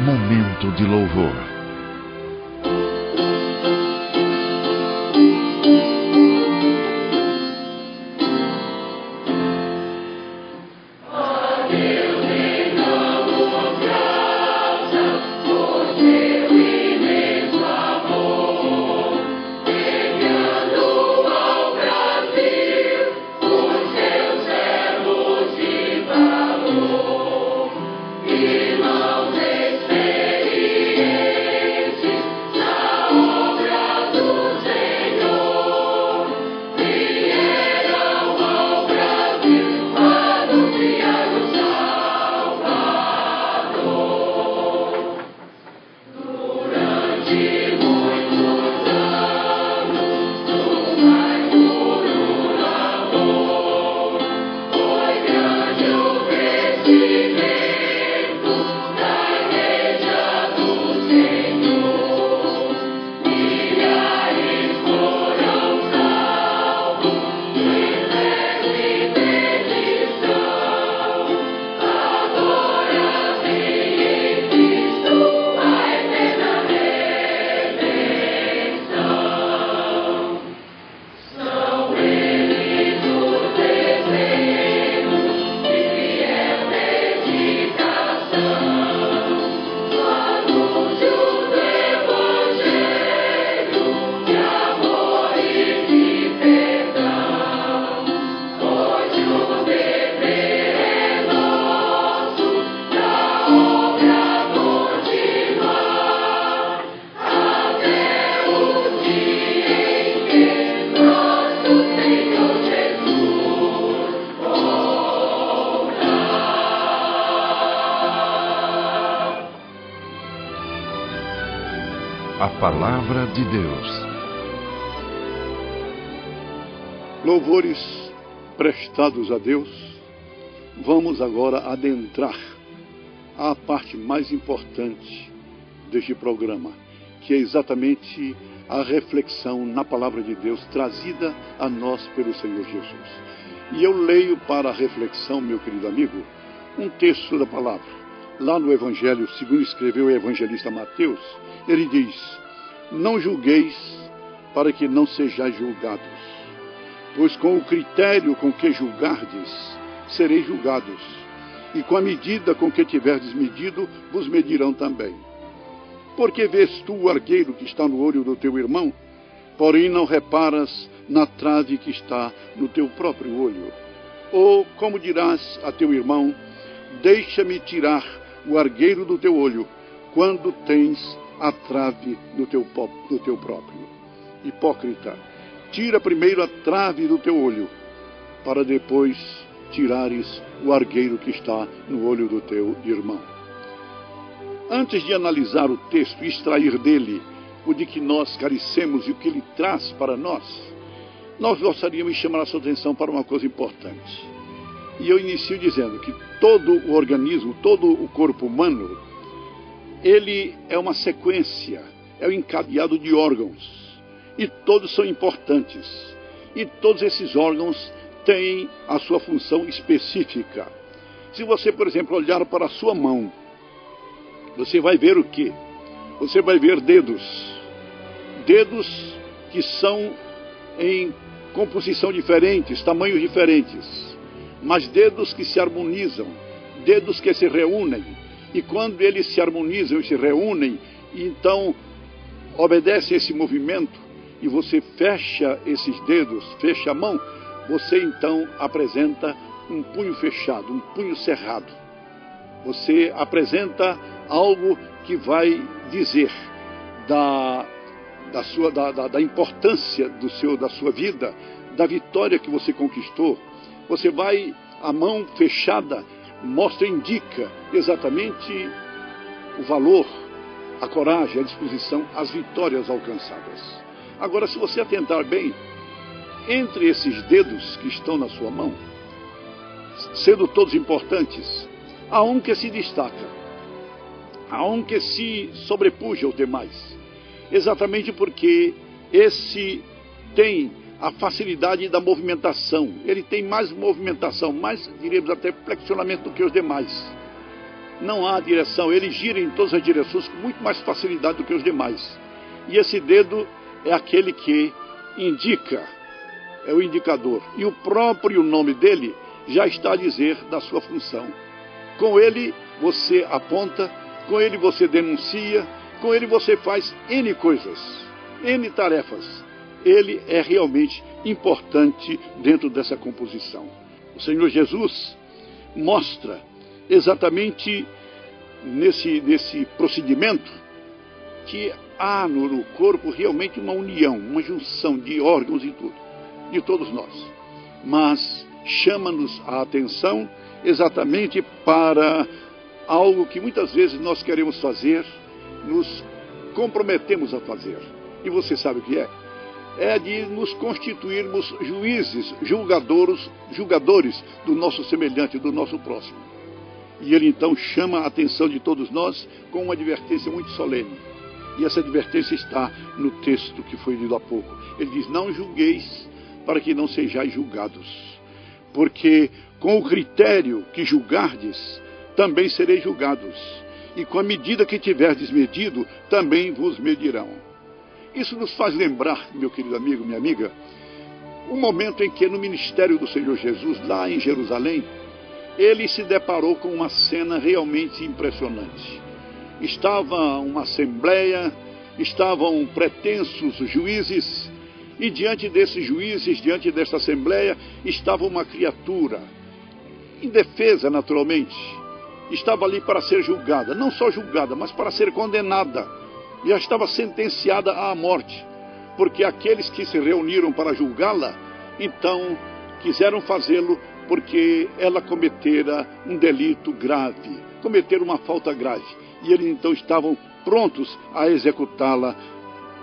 Momento de louvor. A Palavra de Deus. Louvores prestados a Deus. Vamos agora adentrar à parte mais importante deste programa, que é exatamente a reflexão na Palavra de Deus trazida a nós pelo Senhor Jesus. E eu leio para a reflexão, meu querido amigo, um texto da Palavra. Lá no Evangelho, segundo escreveu o evangelista Mateus, ele diz: não julgueis para que não sejais julgados, pois com o critério com que julgardes, sereis julgados, e com a medida com que tiverdes medido, vos medirão também. Porque vês tu o argueiro que está no olho do teu irmão, porém não reparas na trave que está no teu próprio olho? Ou como dirás a teu irmão: deixa-me tirar o argueiro do teu olho, quando tens a trave do teu próprio? Hipócrita, tira primeiro a trave do teu olho, para depois tirares o argueiro que está no olho do teu irmão. Antes de analisar o texto e extrair dele o de que nós carecemos e o que ele traz para nós gostaríamos de chamar a sua atenção para uma coisa importante. E eu inicio dizendo que todo o organismo, todo o corpo humano, ele é uma sequência, é um encadeado de órgãos. E todos são importantes. E todos esses órgãos têm a sua função específica. Se você, por exemplo, olhar para a sua mão, você vai ver o quê? Você vai ver dedos. Dedos que são em composição diferentes, tamanhos diferentes, mas dedos que se harmonizam, dedos que se reúnem. E quando eles se harmonizam e se reúnem, então obedece esse movimento, e você fecha esses dedos, fecha a mão, você então apresenta um punho fechado, um punho cerrado. Você apresenta algo que vai dizer da importância da sua vida, da vitória que você conquistou. Você vai, a mão fechada indica exatamente o valor, a coragem, a disposição, as vitórias alcançadas. Agora, se você atentar bem, entre esses dedos que estão na sua mão, sendo todos importantes, há um que se destaca, há um que se sobrepuja aos demais, exatamente porque esse tem a facilidade da movimentação. Ele tem mais movimentação, mais, diríamos até, flexionamento do que os demais. não há direção, ele gira em todas as direções com muito mais facilidade do que os demais. E esse dedo é aquele que indica, é o indicador. E o próprio nome dele já está a dizer da sua função. Com ele você aponta, com ele você denuncia, com ele você faz N coisas, N tarefas. Ele é realmente importante dentro dessa composição. O Senhor Jesus mostra exatamente nesse procedimento que há no corpo realmente uma união, uma junção de órgãos e tudo, de todos nós. Mas chama-nos a atenção exatamente para algo que muitas vezes nós queremos fazer, nos comprometemos a fazer. E você sabe o que é? É de nos constituirmos juízes, julgadores do nosso semelhante, do nosso próximo. E ele então chama a atenção de todos nós com uma advertência muito solene. E essa advertência está no texto que foi lido há pouco. Ele diz: não julgueis para que não sejais julgados, porque com o critério que julgardes, também sereis julgados, e com a medida que tiverdes medido, também vos medirão. Isso nos faz lembrar, meu querido amigo, minha amiga, o momento em que no ministério do Senhor Jesus, lá em Jerusalém, ele se deparou com uma cena realmente impressionante. Estava uma assembleia, estavam pretensos juízes, e diante desses juízes, diante desta assembleia, estava uma criatura, indefesa naturalmente, estava ali para ser julgada, não só julgada, mas para ser condenada. Já estava sentenciada à morte, porque aqueles que se reuniram para julgá-la, então quiseram fazê-lo porque ela cometera um delito grave, cometera uma falta grave. E eles então estavam prontos a executá-la,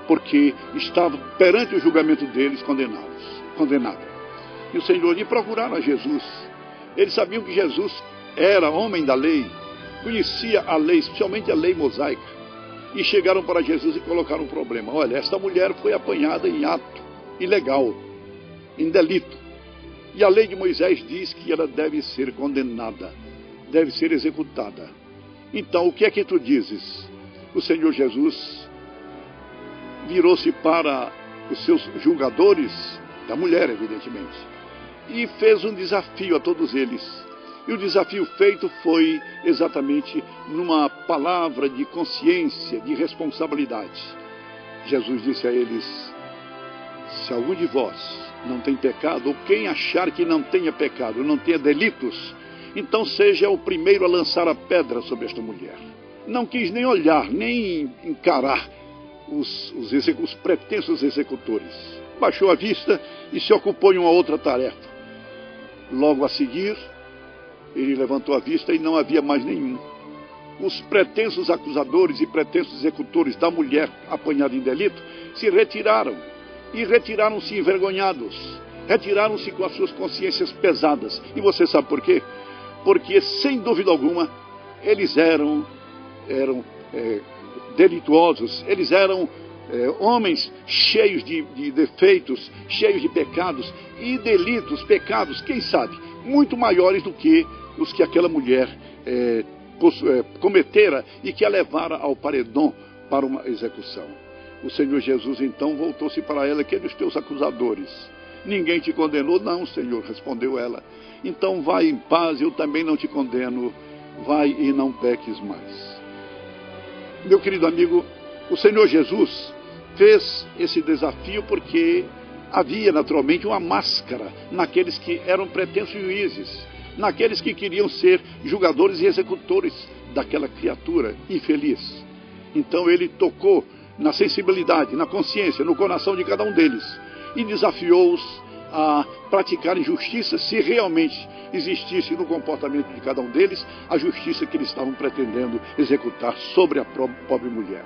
porque estavam perante o julgamento deles condenada. E o Senhor, e procuraram a Jesus. Eles sabiam que Jesus era homem da lei, conhecia a lei, especialmente a lei mosaica. E chegaram para Jesus e colocaram um problema. Olha, esta mulher foi apanhada em ato ilegal, em delito. E a lei de Moisés diz que ela deve ser condenada, deve ser executada. Então, o que é que tu dizes? O Senhor Jesus virou-se para os seus julgadores, da mulher, evidentemente, e fez um desafio a todos eles. E o desafio feito foi exatamente numa palavra de consciência, de responsabilidade. Jesus disse a eles: se algum de vós não tem pecado, ou quem achar que não tenha pecado, não tenha delitos, então seja o primeiro a lançar a pedra sobre esta mulher. Não quis nem olhar, nem encarar os pretensos executores. Baixou a vista e se ocupou em uma outra tarefa. Logo a seguir, ele levantou a vista e não havia mais nenhum. Os pretensos acusadores e pretensos executores da mulher apanhada em delito se retiraram. E retiraram-se envergonhados. Retiraram-se com as suas consciências pesadas. E você sabe por quê? Porque, sem dúvida alguma, eles eram delituosos. Eles eram homens cheios de defeitos, cheios de pecados e delitos, pecados, quem sabe, muito maiores do que os que aquela mulher cometera e que a levara ao paredão para uma execução. O Senhor Jesus então voltou-se para ela: quem dos teus acusadores? Ninguém te condenou? Não, Senhor, respondeu ela. Então vai em paz, eu também não te condeno, vai e não peques mais. Meu querido amigo, o Senhor Jesus fez esse desafio porque havia naturalmente uma máscara naqueles que eram pretensos juízes, naqueles que queriam ser julgadores e executores daquela criatura infeliz. Então ele tocou na sensibilidade, na consciência, no coração de cada um deles e desafiou-os a praticarem justiça, se realmente existisse no comportamento de cada um deles a justiça que eles estavam pretendendo executar sobre a pobre mulher.